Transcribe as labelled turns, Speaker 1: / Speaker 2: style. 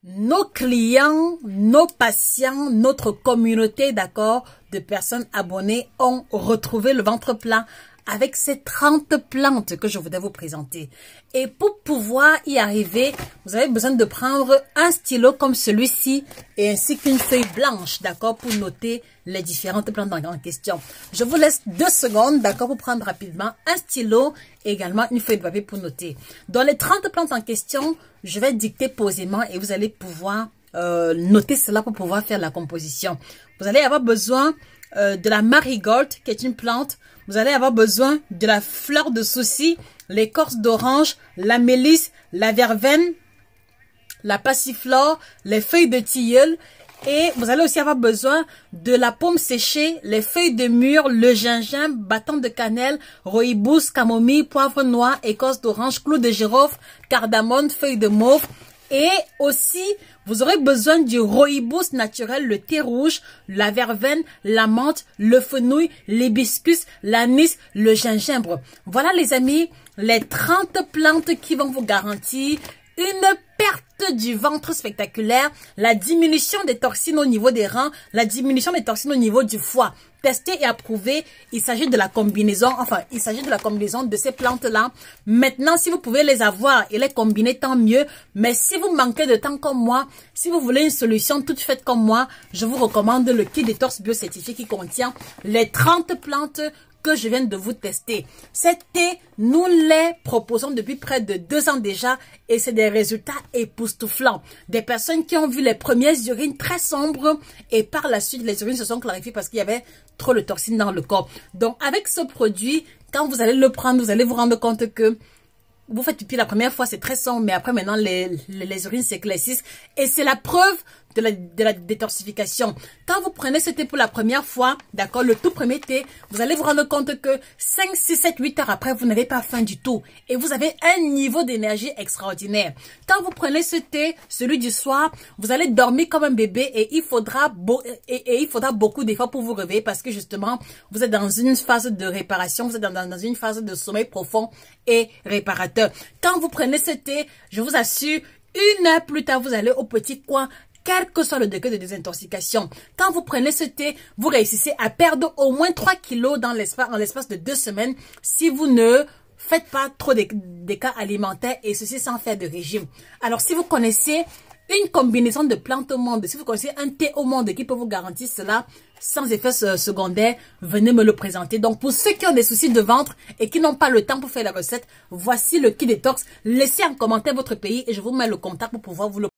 Speaker 1: nos clients, nos patients, notre communauté, d'accord, de personnes abonnées ont retrouvé le ventre plein avec ces 30 plantes que je voudrais vous présenter. Et pour pouvoir y arriver, vous avez besoin de prendre un stylo comme celui-ci et ainsi qu'une feuille blanche, d'accord, pour noter les différentes plantes en question. Je vous laisse 2 secondes, d'accord, pour prendre rapidement un stylo et également une feuille de papier pour noter. Dans les 30 plantes en question, je vais dicter posément et vous allez pouvoir noter cela pour pouvoir faire la composition. Vous allez avoir besoin de la marigold, qui est une plante. Vous allez avoir besoin de la fleur de souci, l'écorce d'orange, la mélisse, la verveine, la passiflore, les feuilles de tilleul. Et vous allez aussi avoir besoin de la pomme séchée, les feuilles de mûre, le gingembre, bâton de cannelle, rooibos, camomille, poivre noir, écorce d'orange, clou de girofle, cardamome, feuilles de mauve. Et aussi, vous aurez besoin du rooibos naturel, le thé rouge, la verveine, la menthe, le fenouil, l'hibiscus, l'anis, le gingembre. Voilà les amis, les 30 plantes qui vont vous garantir une perte du ventre spectaculaire, la diminution des toxines au niveau des reins, la diminution des toxines au niveau du foie. Testé et approuvé, il s'agit de la combinaison, de ces plantes-là. Maintenant, si vous pouvez les avoir et les combiner, tant mieux. Mais si vous manquez de temps comme moi, si vous voulez une solution toute faite comme moi, je vous recommande le kit détox bio certifié qui contient les 30 plantes que je viens de vous tester. Ces thés, nous les proposons depuis près de 2 ans déjà et c'est des résultats époustouflants. Des personnes qui ont vu les premières urines très sombres et par la suite, les urines se sont clarifiées parce qu'il y avait trop de toxines dans le corps. Donc, avec ce produit, quand vous allez le prendre, vous allez vous rendre compte que vous faites pipi la première fois, c'est très sombre, mais après maintenant, les urines s'éclaircissent et c'est la preuve de la détoxification. Quand vous prenez ce thé pour la première fois, d'accord, le tout premier thé, vous allez vous rendre compte que 5, 6, 7, 8 heures après, vous n'avez pas faim du tout. Et vous avez un niveau d'énergie extraordinaire. Quand vous prenez ce thé, celui du soir, vous allez dormir comme un bébé et il faudra beaucoup d'efforts pour vous réveiller parce que justement, vous êtes dans une phase de réparation, vous êtes dans une phase de sommeil profond et réparateur. Quand vous prenez ce thé, je vous assure, 1 heure plus tard, vous allez au petit coin, quel que soit le degré de désintoxication. Quand vous prenez ce thé, vous réussissez à perdre au moins 3 kilos en l'espace de 2 semaines si vous ne faites pas trop d'écarts alimentaires et ceci sans faire de régime. Alors, si vous connaissez une combinaison de plantes au monde, si vous connaissez un thé au monde qui peut vous garantir cela sans effet secondaire, venez me le présenter. Donc, pour ceux qui ont des soucis de ventre et qui n'ont pas le temps pour faire la recette, voici le kit détox. Laissez en commentaire votre pays et je vous mets le contact pour pouvoir vous le